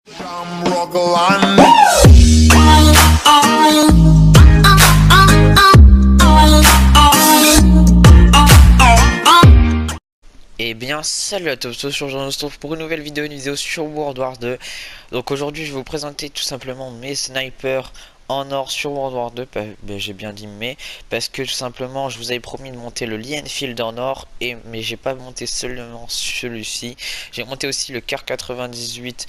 Et bien salut à tous, aujourd'hui on se retrouve pour une nouvelle vidéo, sur World War 2. Donc aujourd'hui je vais vous présenter tout simplement mes snipers en or sur World War 2. J'ai bien dit mais, parce que tout simplement je vous avais promis de monter le Lee Enfield en or, mais j'ai pas monté seulement celui-ci. J'ai monté aussi le Kar 98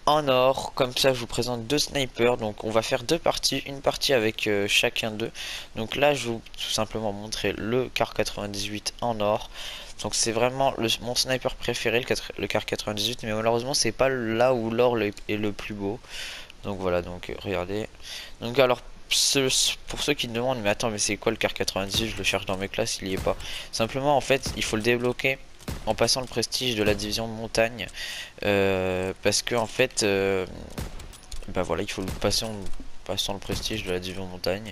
en or. Comme ça je vous présente deux snipers, donc on va faire deux parties, une partie avec chacun d'eux. Donc là je vais tout simplement montrer le Kar 98 en or. Donc c'est vraiment mon sniper préféré, le Kar 98, mais malheureusement c'est pas là où l'or est le plus beau. Donc voilà, donc regardez. Donc alors pour ceux qui me demandent, mais attends, mais c'est quoi le Kar 98? Je le cherche dans mes classes, il y est pas. Simplement en fait il faut le débloquer en passant le prestige de la division montagne, parce que en fait bah voilà, il faut le passer en passant le prestige de la division montagne.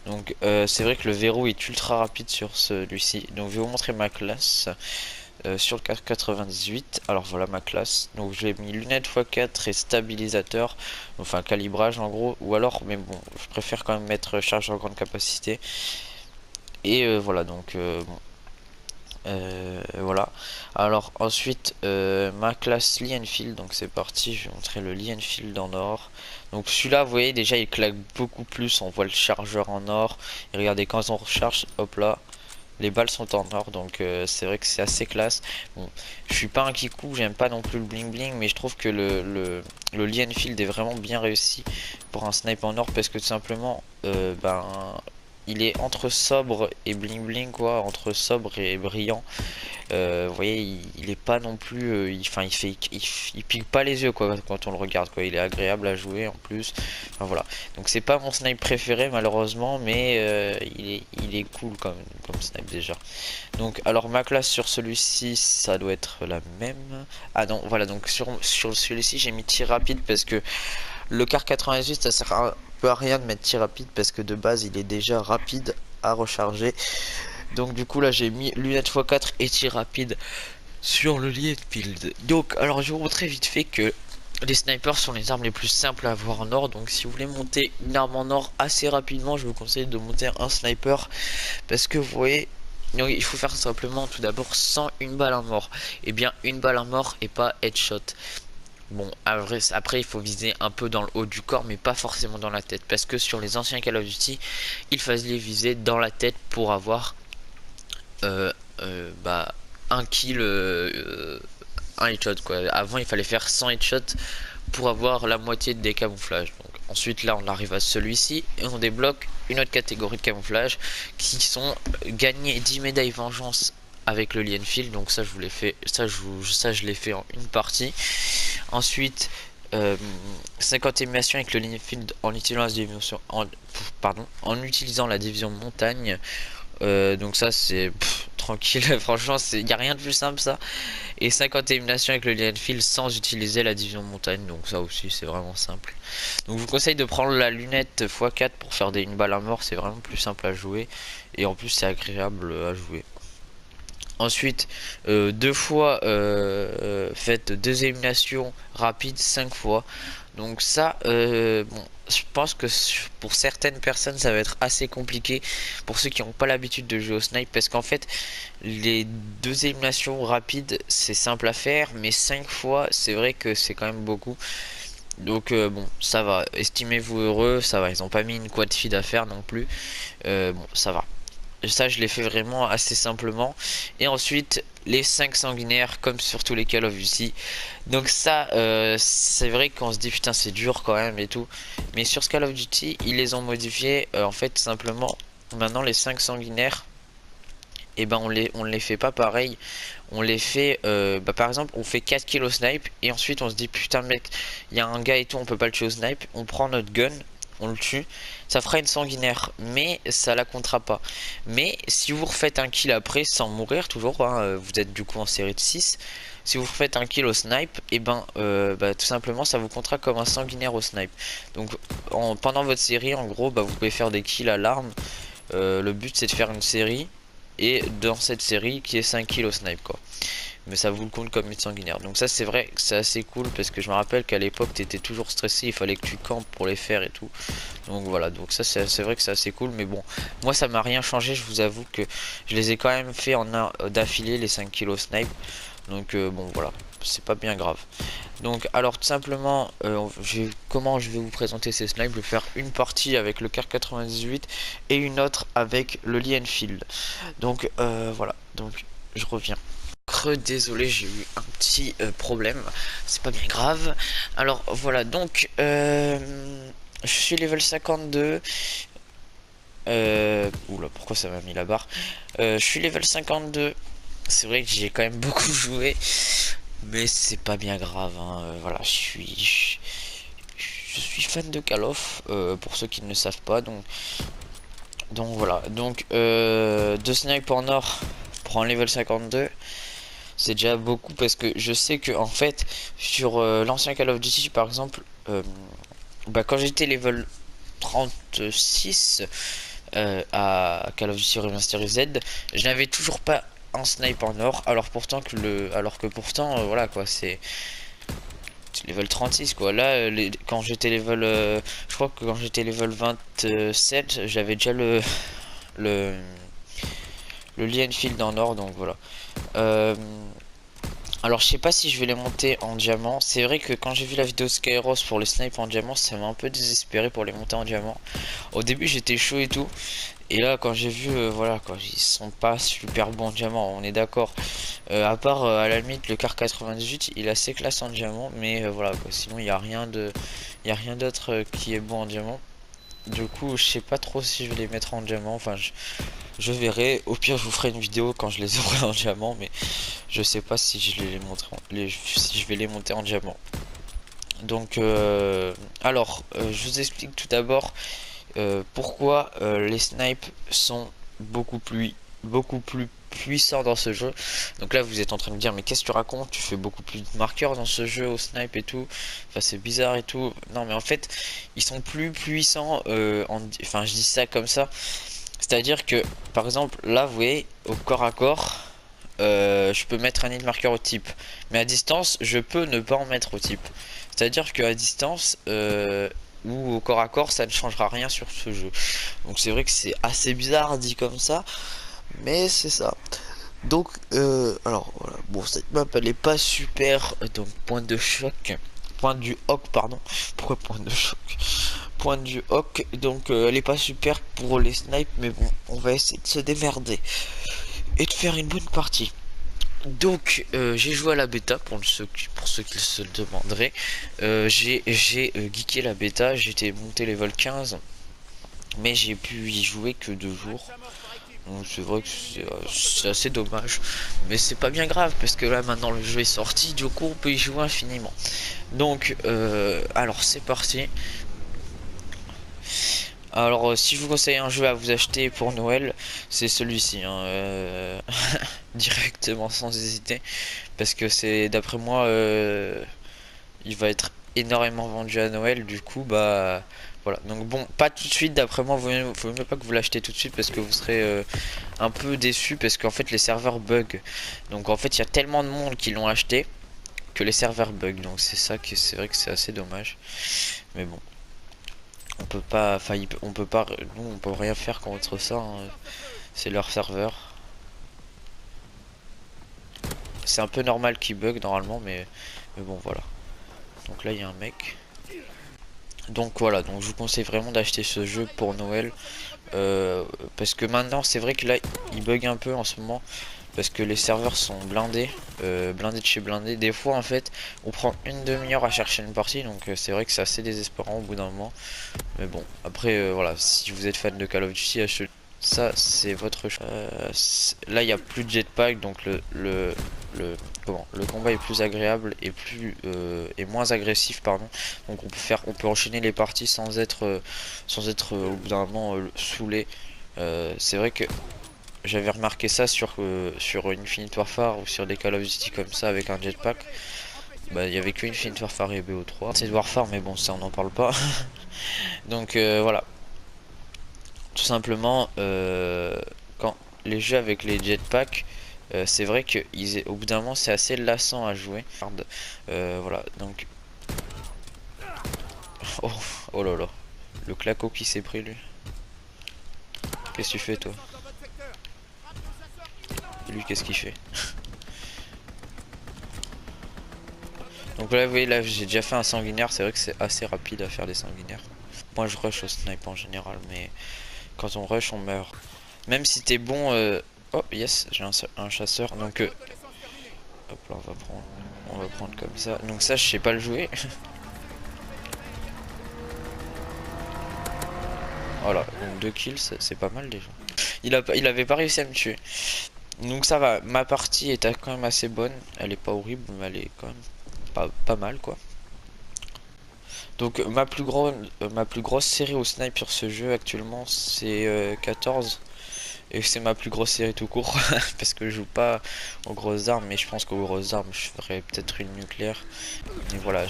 Donc c'est vrai que le verrou est ultra rapide sur celui-ci. Donc je vais vous montrer ma classe sur le Kar 98. Alors voilà ma classe. Donc j'ai mis lunettes x4 et stabilisateur, enfin calibrage en gros, ou alors, mais bon, je préfère quand même mettre chargeur grande capacité. Et voilà, donc voilà. Alors ensuite ma classe Lee Enfield, donc c'est parti, je vais montrer le Lee Enfield en or. Donc celui-là vous voyez déjà il claque beaucoup plus, on voit le chargeur en or. Et regardez, quand on recharge, hop là, les balles sont en or, donc c'est vrai que c'est assez classe. Bon, je suis pas un kikou, j'aime pas non plus le bling bling, mais je trouve que le Lee Enfield est vraiment bien réussi pour un snipe en or, parce que tout simplement ben il est entre sobre et bling bling, quoi, entre sobre et brillant. Vous voyez, il est pas non plus, il pique pas les yeux, quoi, quand on le regarde, quoi. Il est agréable à jouer en plus. Enfin voilà. Donc c'est pas mon snipe préféré malheureusement, mais il est cool comme snipe déjà. Donc alors ma classe sur celui-ci, ça doit être la même. Ah non, voilà, donc sur celui-ci j'ai mis tir rapide, parce que le Kar 98 ça sert un peu à rien de mettre tir rapide, parce que de base il est déjà rapide à recharger. Donc du coup là j'ai mis lunettes x4 et tir rapide sur le Lee Enfield. Donc alors je vais vous montrer vite fait que les snipers sont les armes les plus simples à avoir en or. Donc si vous voulez monter une arme en or assez rapidement, je vous conseille de monter un sniper, parce que vous voyez, donc, il faut faire simplement tout d'abord 101 balles à mort. Et bien une balle à mort et pas headshot. Bon, après il faut viser un peu dans le haut du corps, mais pas forcément dans la tête, parce que sur les anciens Call of Duty il fallait viser dans la tête pour avoir bah un kill, un headshot, quoi. Avant il fallait faire 100 headshots pour avoir la moitié des camouflages. Donc ensuite là on arrive à celui-ci et on débloque une autre catégorie de camouflage, qui sont gagner 10 médailles vengeance avec le Lee Enfield. Donc ça je vous l'ai fait, ça je l'ai fait en une partie. Ensuite 50 éliminations avec le Lee Enfield en utilisant la division en utilisant la division montagne. Donc ça c'est tranquille, franchement il n'y a rien de plus simple ça. Et 50 éliminations avec le Lee Enfield sans utiliser la division montagne, donc ça aussi c'est vraiment simple. Donc je vous conseille de prendre la lunette x4 pour faire une balle à mort, c'est vraiment plus simple à jouer, et en plus c'est agréable à jouer. Ensuite deux fois faites deux éliminations rapides 5 fois. Donc ça bon, je pense que pour certaines personnes ça va être assez compliqué, pour ceux qui n'ont pas l'habitude de jouer au snipe, parce qu'en fait les deux éliminations rapides c'est simple à faire, mais 5 fois c'est vrai que c'est quand même beaucoup. Donc bon, ça va, estimez-vous heureux, ça va, ils ont pas mis une quad feed à faire non plus. Bon, ça va. Ça je l'ai fait vraiment assez simplement. Et ensuite les 5 sanguinaires comme sur tous les Call of Duty. Donc ça c'est vrai qu'on se dit putain c'est dur quand même et tout, mais sur ce Call of Duty ils les ont modifiés. En fait simplement maintenant les 5 sanguinaires, et ben on les fait pas pareil. On les fait bah, par exemple on fait 4 kills au snipe, et ensuite on se dit putain mec il y a un gars et tout, on peut pas le tuer au snipe. On prend notre gun, on le tue, ça fera une sanguinaire, mais ça la comptera pas. Mais si vous refaites un kill après sans mourir toujours, hein, vous êtes du coup en série de 6. Si vous refaites un kill au snipe, et ben bah, tout simplement ça vous comptera comme un sanguinaire au snipe. Donc pendant votre série en gros bah, vous pouvez faire des kills à l'arme. Le but c'est de faire une série, et dans cette série qui est 5 kills au snipe, quoi. mais ça vous le compte comme une sanguinaire. Donc ça c'est vrai que c'est assez cool parce que je me rappelle qu'à l'époque t'étais toujours stressé, il fallait que tu campes pour les faire et tout. Donc voilà, donc ça c'est vrai que c'est assez cool, mais bon, moi ça m'a rien changé, je vous avoue que je les ai quand même fait en un d'affilée les 5 kilos snipe. Donc bon voilà, c'est pas bien grave. Donc alors tout simplement, comment je vais vous présenter ces snipes. Je vais faire une partie avec le Car 98 et une autre avec le Lee Enfield. Donc voilà, donc je reviens. Creux, désolé, j'ai eu un petit problème, c'est pas bien grave. Alors voilà, donc je suis level 52. Oula, pourquoi ça m'a mis la barre? Je suis level 52. C'est vrai que j'ai quand même beaucoup joué, mais c'est pas bien grave, hein. Voilà, je suis fan de Call of, pour ceux qui ne le savent pas, donc voilà. Donc deux snipes en or pour un level 52, c'est déjà beaucoup parce que je sais que en fait sur l'ancien Call of Duty par exemple, bah, quand j'étais level 36 à Call of Duty Remastered, je n'avais toujours pas un snipe en or, alors que pourtant voilà quoi, c'est level 36 quoi. Là quand j'étais level je crois que quand j'étais level 27 j'avais déjà le le Lee Enfield en or, donc voilà. euh, alors je sais pas si je vais les monter en diamant. C'est vrai que quand j'ai vu la vidéo Skyros pour les snipes en diamant, ça m'a un peu désespéré pour les monter en diamant. Au début j'étais chaud et tout, et là quand j'ai vu voilà quoi, ils sont pas super bons en diamant, on est d'accord. À part à la limite le Car 98, il a ses classes en diamant, mais voilà quoi, sinon il y a rien d'autre qui est bon en diamant. Du coup je sais pas trop si je vais les mettre en diamant, enfin je verrai. Au pire je vous ferai une vidéo quand je les aurai en diamant, mais je sais pas si je les monterai si je vais les monter en diamant. Donc alors je vous explique tout d'abord pourquoi les snipes sont beaucoup plus puissants dans ce jeu. Donc là vous êtes en train de me dire mais qu'est-ce que tu racontes, tu fais beaucoup plus de marqueurs dans ce jeu au snipe et tout, enfin c'est bizarre et tout. Non mais en fait ils sont plus puissants enfin je dis ça comme ça, c'est à dire que par exemple là vous voyez au corps à corps, je peux mettre un hit marqueur au type, mais à distance je peux ne pas en mettre au type. C'est à dire qu'à distance ou au corps à corps ça ne changera rien sur ce jeu. Donc c'est vrai que c'est assez bizarre dit comme ça, mais c'est ça. Donc alors voilà, bon cette map elle est pas super, donc point de choc, point du hoc pardon, pourquoi point de choc, point du hoc, donc elle est pas super pour les snipes, mais bon on va essayer de se démerder et de faire une bonne partie. Donc j'ai joué à la bêta pour ceux qui se le demanderaient. J'ai geeké la bêta, j'étais monté level 15, mais j'ai pu y jouer que 2 jours. Donc c'est vrai que c'est assez dommage, mais c'est pas bien grave parce que là maintenant le jeu est sorti, du coup on peut y jouer infiniment. Donc alors c'est parti. Alors si je vous conseille un jeu à vous acheter pour Noël, c'est celui-ci, hein, directement sans hésiter, parce que c'est d'après moi il va être énormément vendu à Noël, du coup bah voilà. Donc bon, pas tout de suite, d'après moi faut mieux pas que vous l'achetez tout de suite parce que vous serez un peu déçu, parce qu'en fait les serveurs bug. Donc en fait il y a tellement de monde qui l'ont acheté que les serveurs bug, donc c'est ça qui c'est vrai que c'est assez dommage, mais bon on peut pas, enfin on peut pas, nous on peut rien faire contre ça, hein. C'est leur serveur, c'est un peu normal qu'ils bug normalement, mais bon voilà. Donc là il y a un mec, donc voilà, donc je vous conseille vraiment d'acheter ce jeu pour Noël, parce que maintenant c'est vrai que là il bug un peu en ce moment parce que les serveurs sont blindés, blindés de chez blindés. Des fois en fait on prend une demi-heure à chercher une partie, donc c'est vrai que c'est assez désespérant au bout d'un moment, mais bon après voilà, si vous êtes fan de Call of Duty, achetez ça, c'est votre choix. Là il n'y a plus de jetpack, donc le combat est plus agréable et et moins agressif, pardon. Donc on peut enchaîner les parties sans être au bout d'un moment saoulé. C'est vrai que j'avais remarqué ça sur Infinite Warfare ou sur des Call of Duty comme ça avec un jetpack. Bah il y avait que Infinite Warfare et BO3. C'est Warfare, mais bon ça on n'en parle pas. Donc voilà. Tout simplement quand les jeux avec les jetpacks, c'est vrai que au bout d'un moment c'est assez lassant à jouer. Voilà, donc... Oh, oh là là, le claco qui s'est pris lui. Qu'est-ce que tu fais toi? Et lui qu'est-ce qu'il fait? Donc là vous voyez, là j'ai déjà fait un sanguinaire, c'est vrai que c'est assez rapide à faire des sanguinaires. Moi je rush au snipe en général, mais quand on rush on meurt. Même si t'es bon... Oh yes, j'ai un chasseur, donc... Hop là on va prendre comme ça. Donc ça je sais pas le jouer. Voilà, donc 2 kills, c'est pas mal déjà. Il avait pas réussi à me tuer. Donc ça va, ma partie est quand même assez bonne. Elle est pas horrible, mais elle est quand même pas mal quoi. Donc ma plus grosse série au snipe sur ce jeu actuellement c'est 14. Et c'est ma plus grosse série tout court. Parce que je joue pas aux grosses armes. Mais je pense qu'aux grosses armes je ferais peut-être une nucléaire. Mais voilà,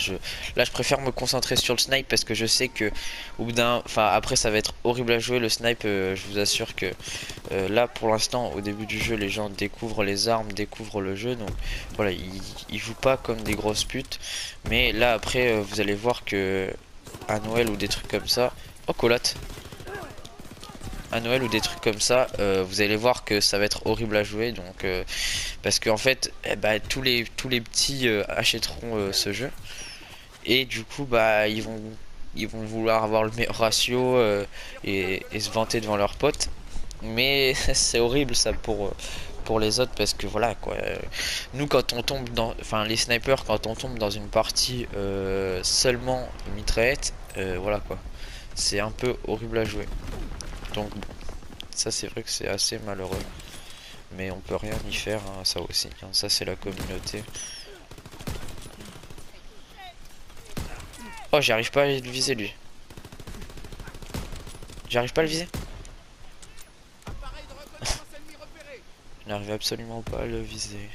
là je préfère me concentrer sur le snipe. Parce que je sais que au bout d'un... Enfin après ça va être horrible à jouer le snipe. Je vous assure que là pour l'instant au début du jeu les gens découvrent les armes, découvrent le jeu. Donc voilà, ils jouent pas comme des grosses putes. Mais là après vous allez voir que à Noël ou des trucs comme ça... Oh Colate, à Noël ou des trucs comme ça, vous allez voir que ça va être horrible à jouer. Donc parce qu'en fait tous les petits achèteront ce jeu et du coup bah ils vont vouloir avoir le meilleur ratio et se vanter devant leurs potes. Mais c'est horrible ça pour les autres parce que voilà quoi, nous quand on tombe dans, enfin les snipers quand on tombe dans une partie seulement mitraillette, voilà quoi, c'est un peu horrible à jouer. Donc bon, ça c'est vrai que c'est assez malheureux. Mais on peut rien y faire, hein, ça aussi. Hein, ça c'est la communauté. Oh, j'arrive pas à le viser lui. J'arrive pas à le viser. Je n'arrive absolument pas à le viser.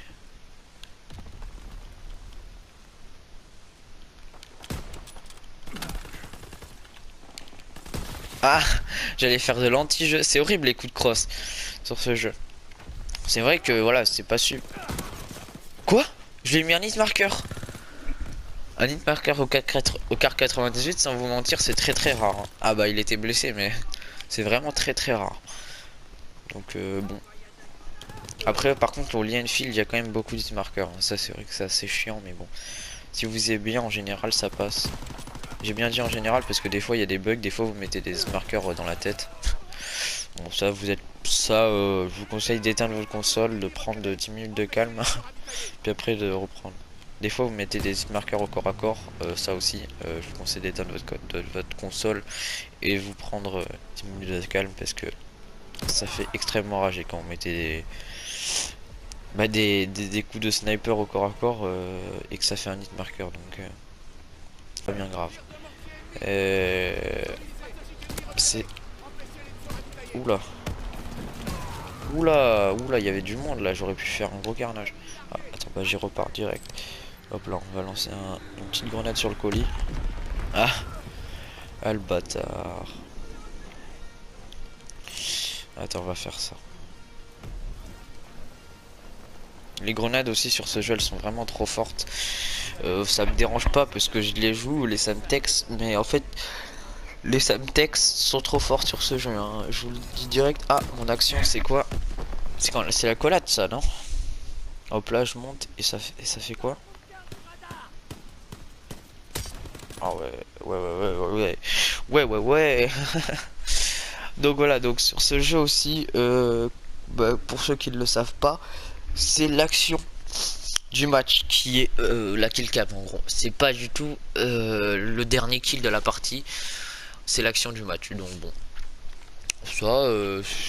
Ah, j'allais faire de l'anti-jeu. C'est horrible les coups de crosse sur ce jeu. C'est vrai que voilà, c'est pas super. Quoi? Je lui ai mis un hit marker. Un hit marker au car 98, sans vous mentir, c'est très rare. Hein. Ah bah il était blessé, mais c'est vraiment très rare. Donc bon. Après par contre au lien field il y a quand même beaucoup de hit markers. Hein. Ça c'est vrai que c'est assez chiant, mais bon. Si vous aimez bien en général ça passe. J'ai bien dit en général parce que des fois il y a des bugs, des fois vous mettez des marqueurs dans la tête. Bon ça vous êtes ça je vous conseille d'éteindre votre console, de prendre 10 minutes de calme puis après de reprendre. Des fois vous mettez des marqueurs au corps à corps, ça aussi je vous conseille d'éteindre votre console et vous prendre 10 minutes de calme parce que ça fait extrêmement rager quand vous mettez des coups de sniper au corps à corps et que ça fait un hit marqueur, donc pas bien grave. C'est... Oula. Oula, il y avait du monde là, j'aurais pu faire un gros carnage. Ah, attends, bah j'y repars direct. Hop là, on va lancer une petite grenade sur le colis. Ah, ah le bâtard. Attends, on va faire ça. Les grenades aussi sur ce jeu, elles sont vraiment trop fortes. Ça me dérange pas parce que je les joue, les Samtex, mais en fait... Les Samtex sont trop forts sur ce jeu, hein. Je vous le dis direct. Ah, mon action, c'est quoi? C'est la collade, ça, non? Hop là, je monte et ça fait quoi? Ah ouais. Donc voilà, donc sur ce jeu aussi, pour ceux qui ne le savent pas, c'est l'action du match qui est la kill cam en gros. C'est pas du tout le dernier kill de la partie, c'est l'action du match. Donc bon, ça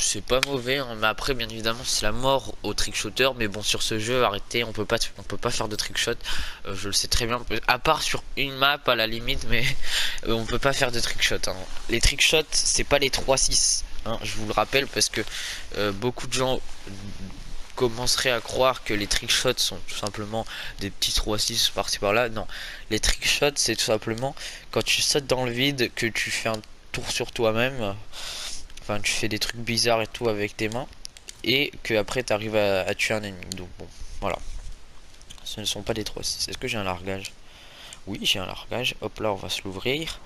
c'est pas mauvais, hein. Mais après bien évidemment c'est la mort au trickshooter. Mais bon, sur ce jeu arrêtez, on peut pas faire de trickshot. Je le sais très bien, à part sur une map à la limite, mais on peut pas faire de trickshot, hein. Les trickshots c'est pas les 3-6, hein, je vous le rappelle, parce que beaucoup de gens commenceraient à croire que les trickshots sont tout simplement des petits 3-6 par-ci par-là. Non, les trickshots c'est tout simplement quand tu sautes dans le vide, que tu fais un tour sur toi-même. Enfin, tu fais des trucs bizarres et tout avec tes mains. et que après tu arrives à tuer un ennemi. Donc bon, voilà. Ce ne sont pas des 3-6. Est-ce que j'ai un largage? Oui, j'ai un largage. Hop là, on va se l'ouvrir.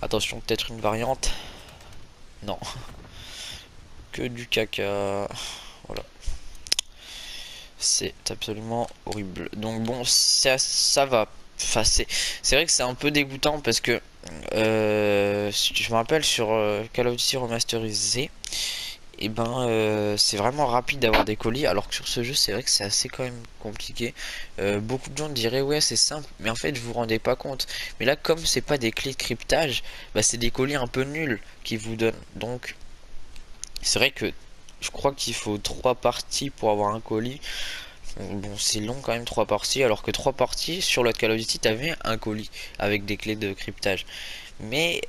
Attention, peut-être une variante. Non. Que du caca. Voilà. C'est absolument horrible. Donc bon, ça va. Enfin, c'est vrai que c'est un peu dégoûtant parce que je me rappelle sur Call of Duty remasterisé, et ben c'est vraiment rapide d'avoir des colis, alors que sur ce jeu c'est vrai que c'est assez quand même compliqué. Beaucoup de gens diraient ouais c'est simple, mais en fait vous vous rendez pas compte. Mais là comme c'est pas des clés de cryptage, bah, c'est des colis un peu nuls qui vous donnent. Donc c'est vrai que je crois qu'il faut 3 parties pour avoir un colis. Bon, c'est long quand même 3 parties, alors que 3 parties sur l'autre Call of Duty t'avais un colis avec des clés de cryptage. Mais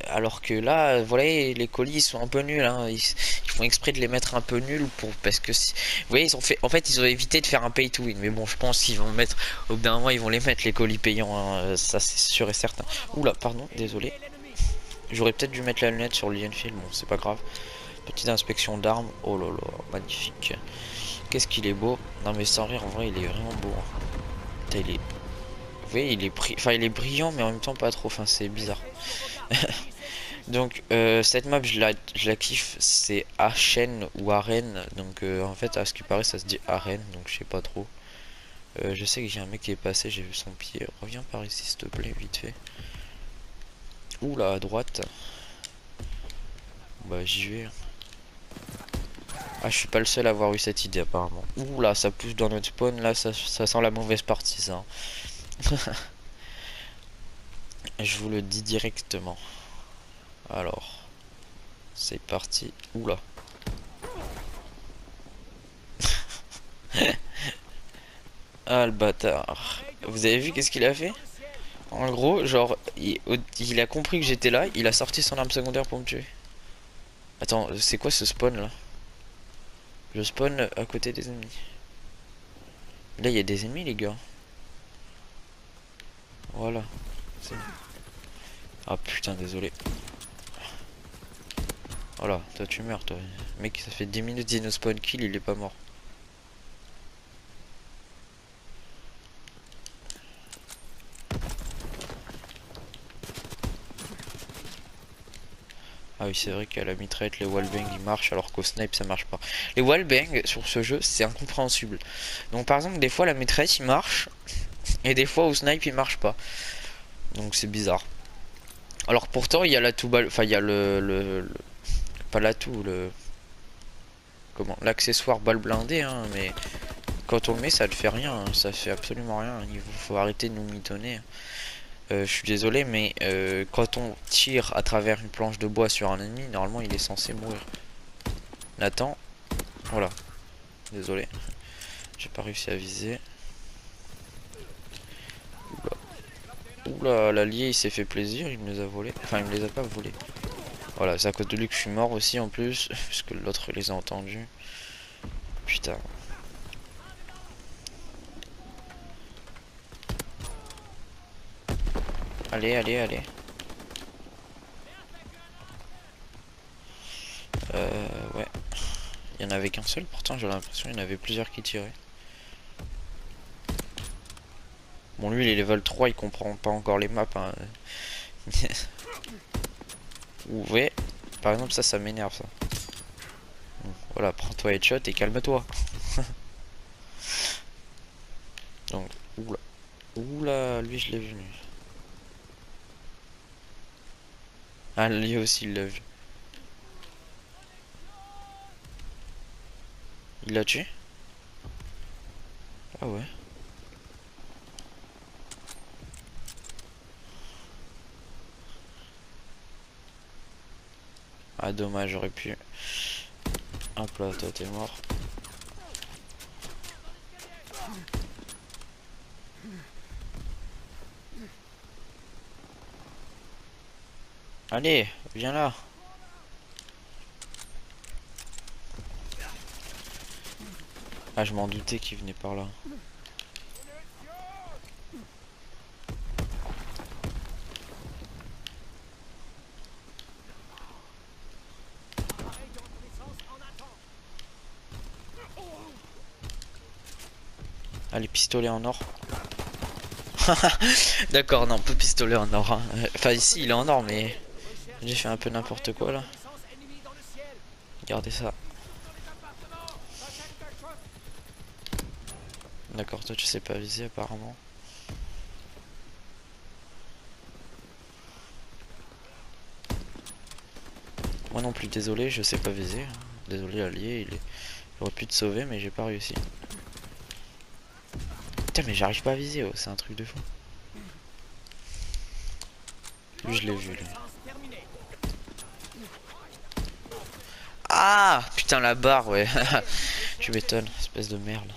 alors que là, voilà, les colis ils sont un peu nuls, hein. Ils font exprès de les mettre un peu nuls pour parce que vous voyez ils ont fait, en fait ils ont évité de faire un pay to win. Mais bon, je pense qu'ils vont mettre au bout d'un moment ils vont les mettre les colis payants, hein. Ça c'est sûr et certain. Oula, pardon, désolé. J'aurais peut-être dû mettre la lunette sur l'Enfield, bon c'est pas grave. Petite inspection d'armes. Oh là là, magnifique. Qu'est-ce qu'il est beau. Non mais sans rire, en vrai il est vraiment beau, hein. Putain, il est... Vous voyez, enfin, il est brillant mais en même temps pas trop, enfin c'est bizarre. Donc cette map je la kiffe, c'est Aachen ou Arène. Donc en fait à ce qui paraît ça se dit Arène, donc je sais pas trop. Je sais que j'ai un mec qui est passé, j'ai vu son pied. Reviens par ici s'il te plaît, vite fait. Ouh là à droite. Bah j'y vais. Ah, je suis pas le seul à avoir eu cette idée apparemment. Ouh là, ça pousse dans notre spawn, là ça sent la mauvaise partie ça. Je vous le dis directement. Alors, c'est parti. Ouh là. Ah le bâtard. Vous avez vu qu'est-ce qu'il a fait? En gros, genre, il a compris que j'étais là, il a sorti son arme secondaire pour me tuer. Attends, c'est quoi ce spawn là? Je spawn à côté des ennemis. Là, il y a des ennemis, les gars. Voilà. Ah putain, désolé. Voilà, toi tu meurs, toi. Mec, ça fait 10 minutes qu'il nous spawn kill, il est pas mort. Ah oui, c'est vrai qu'à la mitraillette, les wallbang ils marchent alors qu'au snipe ça marche pas. Les wallbang sur ce jeu, c'est incompréhensible. Donc par exemple, des fois la mitraillette il marche et des fois au snipe il marche pas. Donc c'est bizarre. Alors pourtant, il y a la balle, enfin il y a pas l'atout, comment, l'accessoire balle blindée, hein, mais quand on le met, ça ne fait rien, hein, ça fait absolument rien. Il faut arrêter de nous mitonner. Je suis désolé, mais quand on tire à travers une planche de bois sur un ennemi, normalement il est censé mourir. Nathan, voilà. Désolé, j'ai pas réussi à viser. Oula, l'allié il s'est fait plaisir, il me les a volés. Enfin, il me les a pas volés. Voilà, c'est à cause de lui que je suis mort aussi en plus, puisque l'autre les a entendus. Putain. Allez, allez, allez. Ouais. Il y en avait qu'un seul, pourtant j'ai l'impression qu'il y en avait plusieurs qui tiraient. Bon, lui il est level 3, il comprend pas encore les maps, hein. Ouais. Par exemple, ça m'énerve ça. Bon, voilà, prends-toi headshot et calme-toi. Donc, oula. Oula, lui je l'ai vu. Ah, lui aussi il l'a vu. Il l'a tué? Ah ouais. Ah dommage, j'aurais pu. Hop là, toi t'es mort. Allez, viens là. Ah, je m'en doutais qu'il venait par là. Allez, pistolet en or. D'accord, non, peu pistolet en or. Hein. Enfin, ici, il est en or, mais j'ai fait un peu n'importe quoi là. Regardez ça. D'accord, toi, tu sais pas viser apparemment. Moi non plus, désolé, je sais pas viser. Désolé, allié, il aurait pu te sauver, mais j'ai pas réussi. Putain, mais j'arrive pas à viser, oh, c'est un truc de fou. Lui, je l'ai vu, lui. Ah, putain, la barre, ouais. Tu m'étonnes, espèce de merde.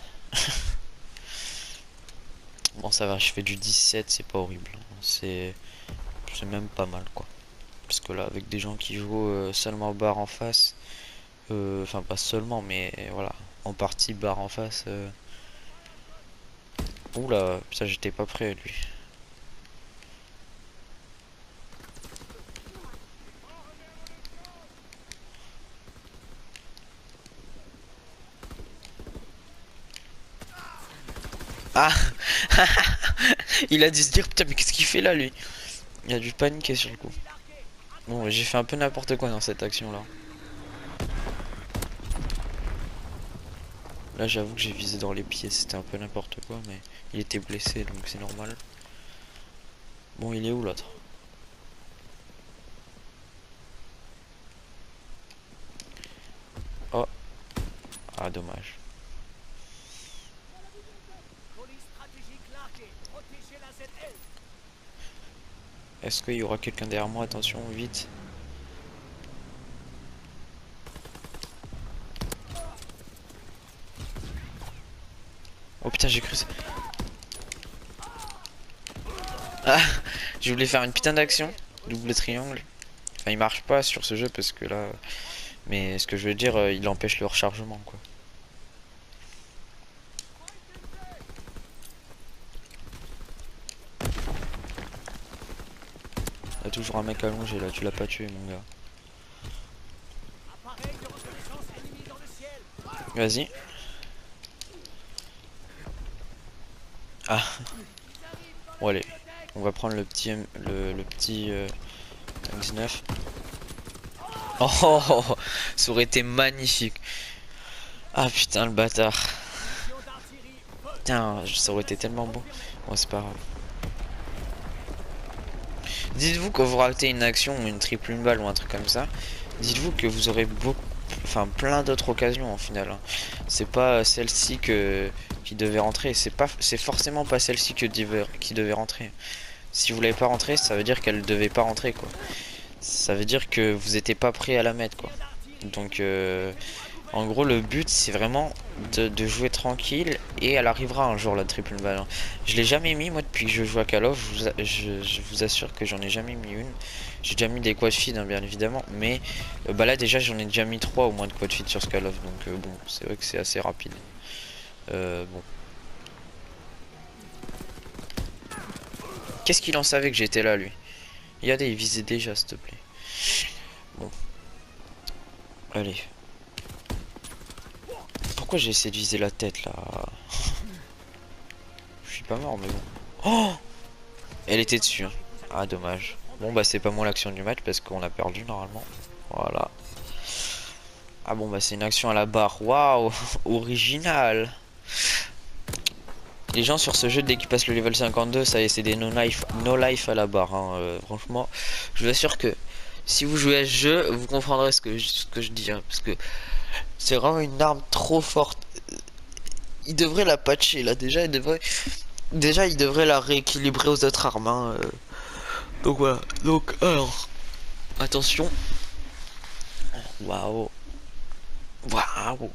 Bon, ça va, je fais du 17, c'est pas horrible. C'est même pas mal, quoi. Parce que là, avec des gens qui jouent seulement barre en face, enfin, pas seulement, mais voilà, en partie barre en face. Oula, ça, j'étais pas prêt, lui. Ah. Il a dû se dire, putain, mais qu'est-ce qu'il fait là, lui? Il a dû paniquer sur le coup. Bon, j'ai fait un peu n'importe quoi dans cette action-là. Là, j'avoue que j'ai visé dans les pieds, c'était un peu n'importe quoi, mais il était blessé, donc c'est normal. Bon, il est où l'autre? Oh, ah, dommage. Est-ce qu'il y aura quelqu'un derrière moi? Attention, vite. Oh putain, j'ai cru ça. Ah, je voulais faire une putain d'action. Double triangle. Enfin, il marche pas sur ce jeu parce que là. Mais ce que je veux dire, il empêche le rechargement, quoi. Il y a toujours un mec allongé là, tu l'as pas tué, mon gars. Vas-y. Ah. Bon, allez. On va prendre le petit 19. Oh, oh, oh, oh, ça aurait été magnifique. Ah putain, le bâtard. Putain, ça aurait été tellement beau. Bon, c'est pas grave. Dites-vous quand vous ratez une action ou une triple une balle ou un truc comme ça, dites-vous que vous aurez beaucoup, enfin plein d'autres occasions en final. Hein. C'est pas celle-ci qui devait rentrer, c'est forcément pas celle-ci qui devait rentrer. Si vous l'avez pas rentrée, ça veut dire qu'elle devait pas rentrer quoi. Ça veut dire que vous étiez pas prêt à la mettre quoi. Donc en gros le but c'est vraiment de jouer tranquille et elle arrivera un jour la triple balle. Hein. Je l'ai jamais mis moi depuis que je joue à Call of, je vous assure que j'en ai jamais mis une. J'ai déjà mis des quad feed hein, bien évidemment, mais bah là déjà j'en ai déjà mis 3 au moins de quad feed sur ce Call of, donc bon c'est vrai que c'est assez rapide. Bon. Qu'est-ce qu'il en savait que j'étais là lui? Regardez, il visait déjà s'il te plaît. Bon. Allez. Pourquoi j'ai essayé de viser la tête là? Je suis pas mort mais bon. Oh, elle était dessus. Hein. Ah dommage. Bon bah c'est pas moi l'action du match parce qu'on a perdu normalement. Voilà. Ah bon bah c'est une action à la barre. Waouh, original. Les gens sur ce jeu dès qu'ils passent le level 52, ça y est c'est des no life à la barre. Hein. Franchement, je vous assure que si vous jouez à ce jeu, vous comprendrez ce que je dis. Hein, parce que c'est vraiment une arme trop forte. Il devrait la patcher là déjà. Il devrait la rééquilibrer aux autres armes. Hein. Donc voilà. Donc alors, attention. Waouh. Waouh.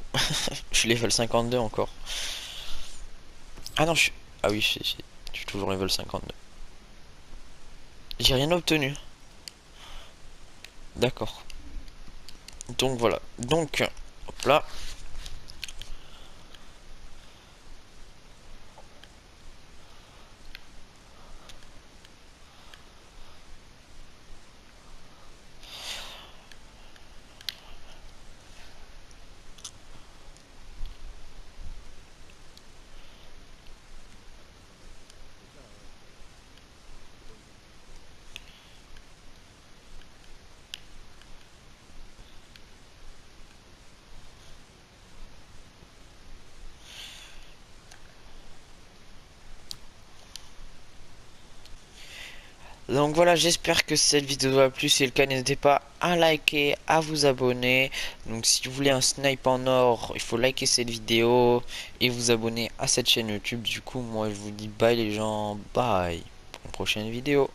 Je suis level 52 encore. Ah non, je suis... Ah oui, je suis toujours level 52. J'ai rien obtenu. D'accord. Donc voilà. Donc, hop là. Donc voilà, j'espère que cette vidéo vous a plu. Si c'est le cas, n'hésitez pas à liker, à vous abonner. Donc si vous voulez un snipe en or, il faut liker cette vidéo et vous abonner à cette chaîne YouTube. Du coup, moi je vous dis bye les gens, bye pour une prochaine vidéo.